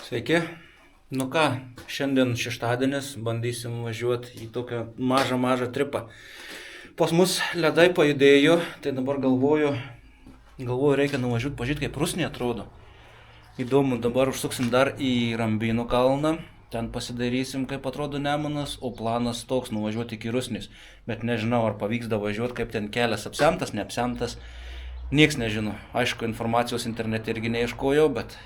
Sveiki. Nu ką, šiandien šeštadienis, bandysim važiuoti į tokią mažą tripą. Pas mus ledai pajudėjo, tai dabar galvoju reikia nuvažiuoti pažiūrėti, kaip Rusnė atrodo. Įdomu, dabar užsuksim dar į Rambinų kalną, ten pasidarysim, kaip atrodo Nemunas, o planas toks nuvažiuoti iki Rusnės. Bet nežinau, ar pavyks davažiuoti, kaip ten kelias apsemtas, neapsemtas. Nieks nežino. Aišku, informacijos internete irgi neieškojau, bet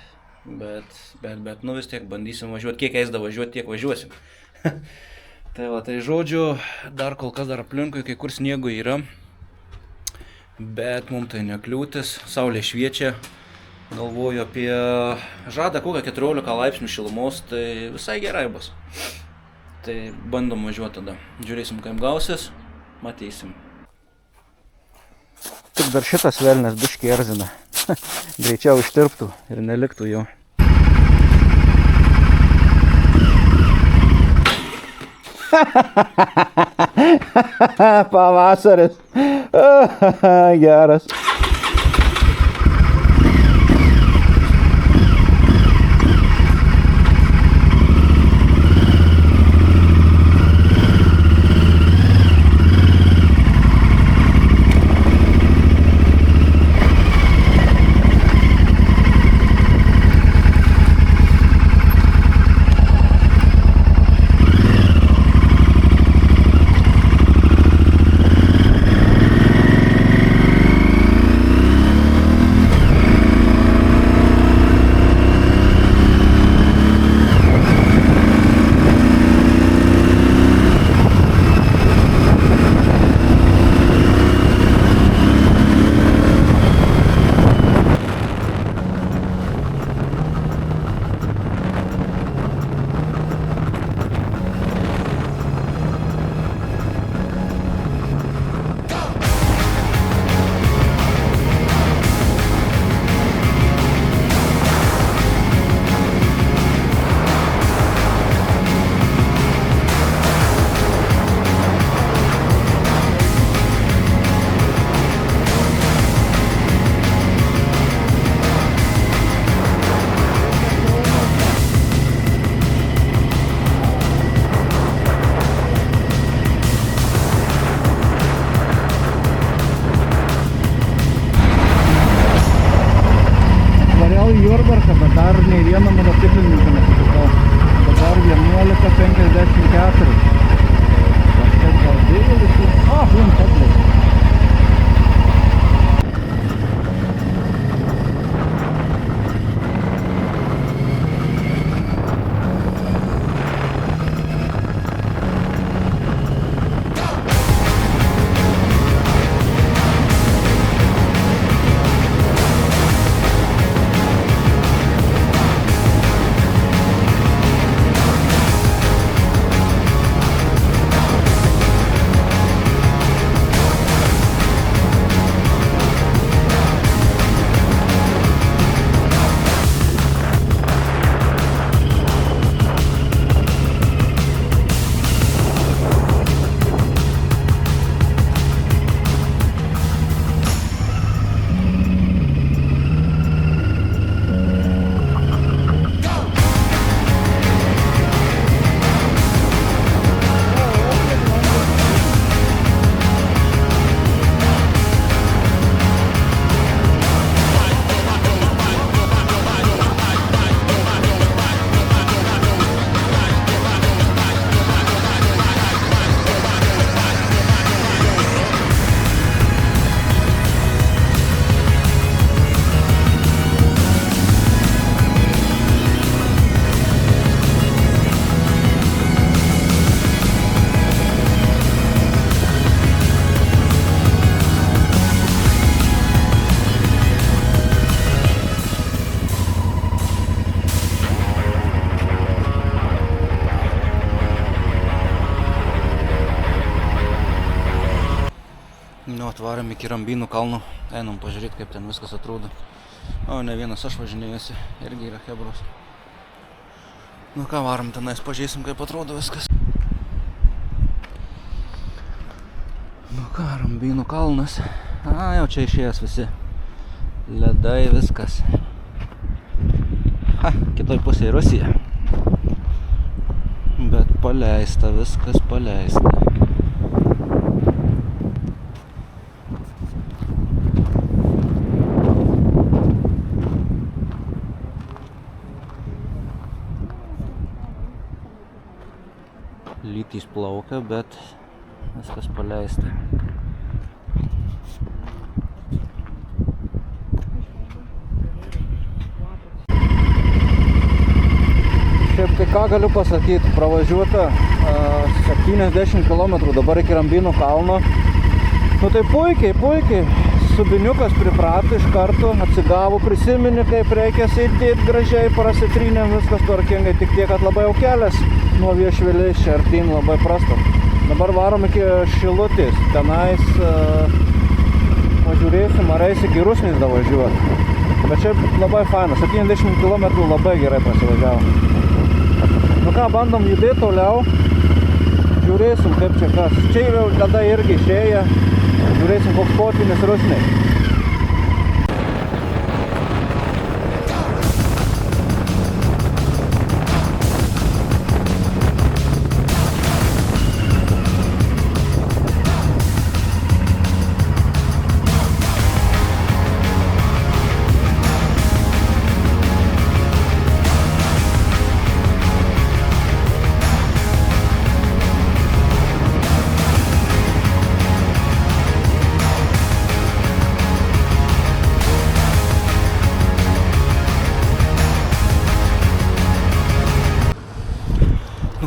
nu vis tiek bandysim važiuoti. Kiek eis davažiuoti, tiek važiuosim. Tai žodžiu, dar kol kas dar aplinkui, kai kur sniego yra. Bet mums tai nekliūtis, saulė šviečia. Galvoju apie žadą kokią 14 laipsnių šilumos, tai visai gerai bus. Tai bandom važiuoti tada. Žiūrėsim, kaip gausis, matysim. Tik dar šitas velnes biškį erzina. Greičiau ištirptų ir neliktų jo. Pavasaris. Geras. Jurbarką, bet dar nei vieno motociklininko nesutikau. Dabar 11:54. Kažkaip gal didelis. Link atlis. Atvarėm iki Rambinų kalno, einam pažiūrėti, kaip ten viskas atrodo. O, ne vienas aš važinėjusi, irgi yra chebros. Nu ką, varom tenais, pažiūrėsim, kaip atrodo viskas. Nu ką, Rambinų kalnas. Jau čia išėjęs visi ledai, viskas. Kitoj pusėje Rusija. Bet paleista, viskas paleista. Lytys plaukia, bet viskas paleista. Šiaip tai ką galiu pasakyti, pravažiuota 70 km dabar iki Rambinų kalno. Nu tai puikiai, subiniukas priprato iš karto, atsigavo, prisimeni, kaip reikia sėdėti gražiai, prasitrynėm, viskas tvarkingai, tik tiek, kad labai jau kelias nuo Viešvilės čia artyn labai prastas. Dabar varom iki Šilutės, tenais pažiūrėsim, ar eis iki Rusnės davažiuoti. Bet čia labai faina, 70 km labai gerai prasivažiavo. Nu ką, bandom judėti toliau, žiūrėsim kaip čia kas. Čia jau tada irgi išėję, žiūrėsim koks potvynis Rusnėj.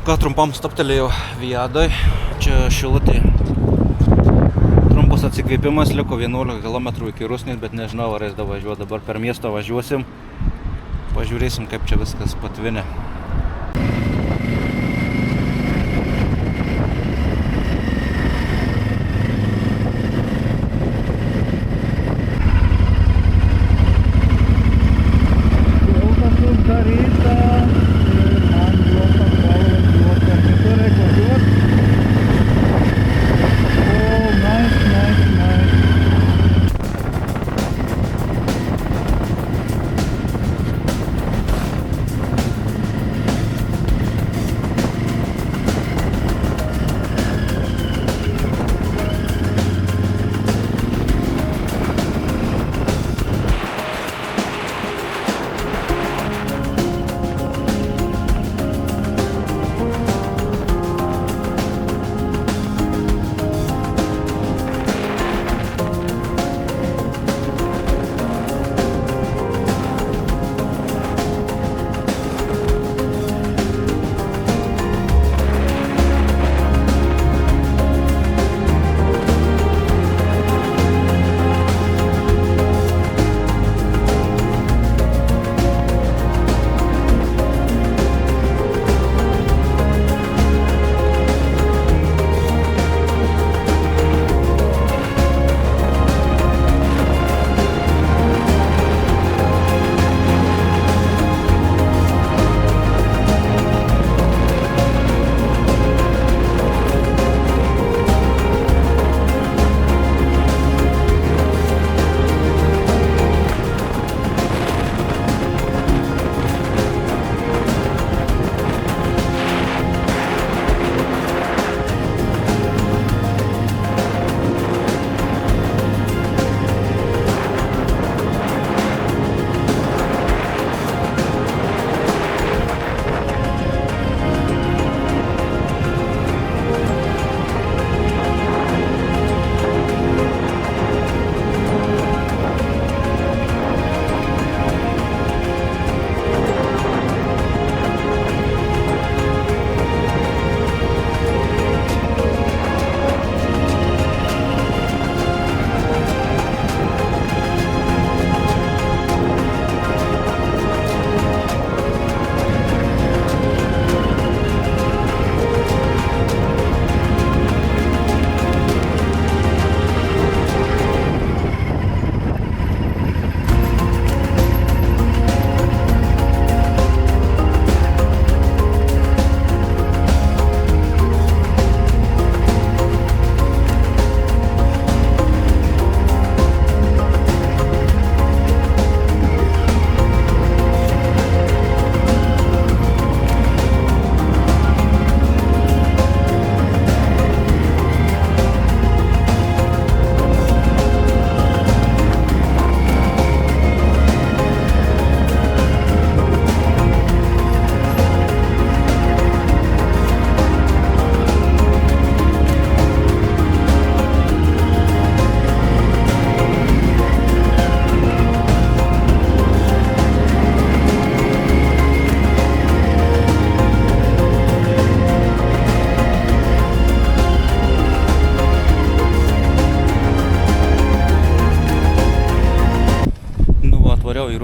Ką trumpam stoptelėjau Vijadoj, čia Šilutė. Trumpas atsikvėpimas, liko 11 km iki Rusnės, bet nežinau, ar eis davažiuoti. Dabar per miestą važiuosim, pažiūrėsim, kaip čia viskas patvinė.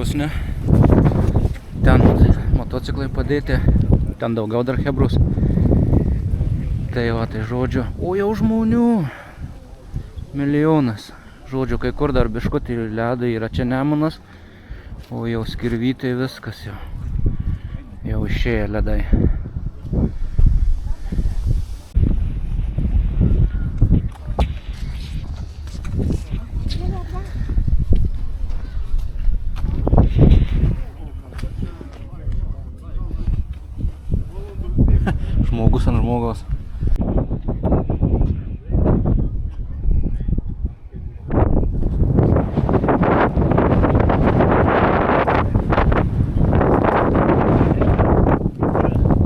rusnė. Ten motociklai padėti, ten daugiau dar hebrus. Tai va, tai žodžiu, o jau žmonių milijonas. Žodžiu, kai kur dar biškutį ledai yra, čia Nemunas, o jau Skirvytai viskas jau. Jau išėję ledai. Žmogus ant žmogaus.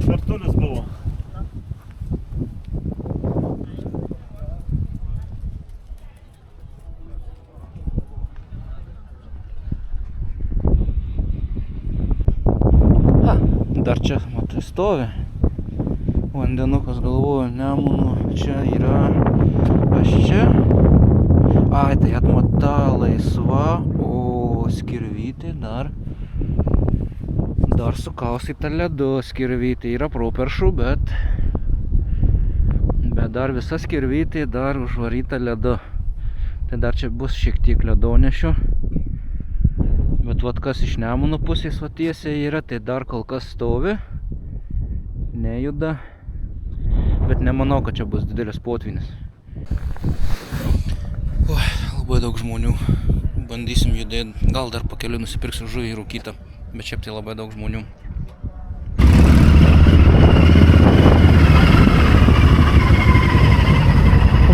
Kartulis buvo. Dar čia, matai, stovi. Vandenukas, galvoju, Nemuno, čia yra, aš čia. Ai, tai atmata laisva, o Skirvytai dar sukaustyta ledu. Skirvytai yra properšų, bet dar visa Skirvytai dar užvaryta ledu. Tai dar čia bus šiek tiek ledonešių. Bet vat kas iš Nemuno pusės va tiesiai yra, tai dar kol kas stovi, nejuda. Bet nemanau, kad čia bus didelis potvynis. Labai daug žmonių. Bandysim judėti. Gal dar pakeliui nusipirksiu žuvį rūkytą. Bet šiaip tai labai daug žmonių.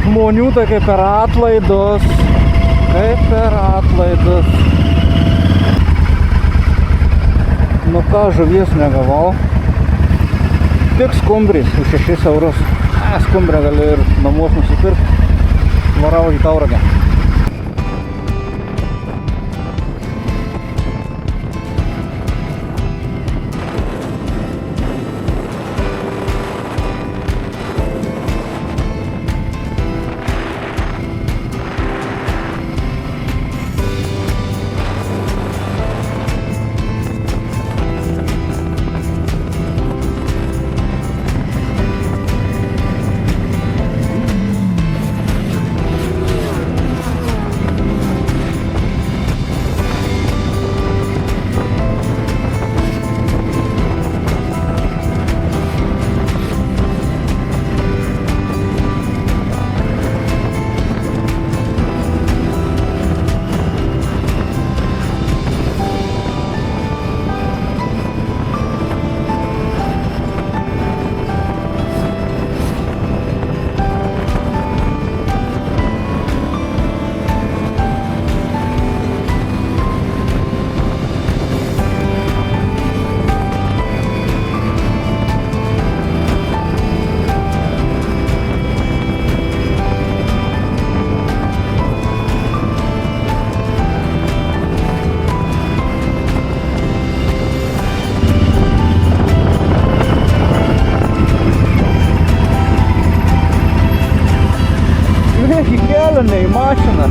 Žmonių tai kaip per atlaidus. Kaip per atlaidus. Nu ką, žuvies negavau. Tik skumbris už 6 eurus. Skumbrę gali ir namuos nusipirkti. Varau į Tauragę. Į mašiną.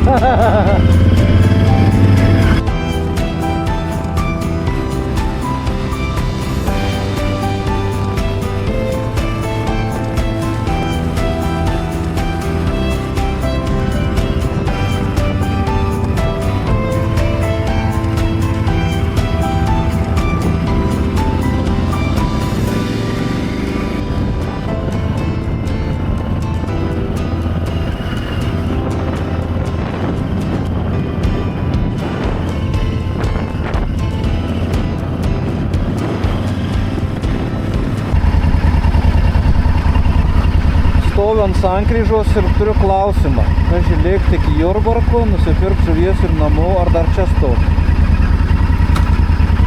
Stoviu ant sankryžos ir turiu klausimą. Aš lėkti iki Jurbarko, nusipirkti žuvies ir namo, ar dar čia stovi?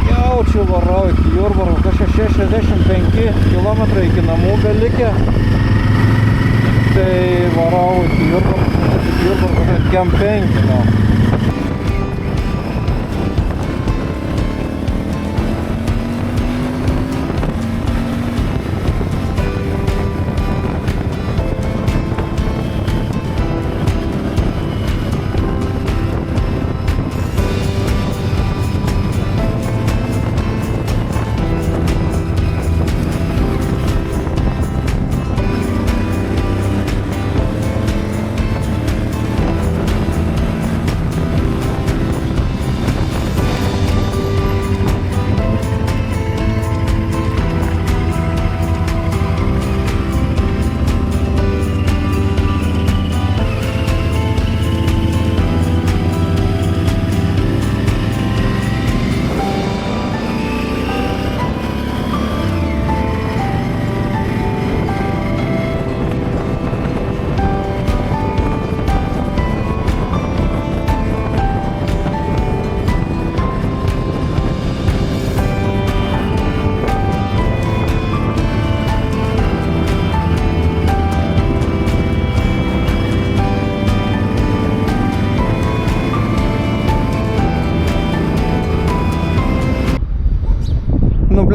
Jaučiu varau iki Jurbarko, kažkaip 65 km iki namų belikę. Tai varau iki Jurbarko, kem 5, no.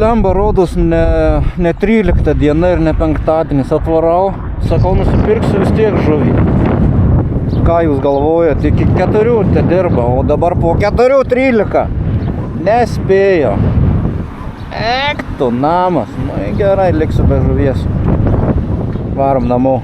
blemba, rodos ne 13 diena ir ne penktadienis. Atvarau, sakau, nusipirksiu vis tiek žuvį. Ką jūs galvojat, iki 4 te dirba, o dabar po 4:13 nespėjo. Eik tu namas, nu gerai, liksiu be žuvies. Varom namo.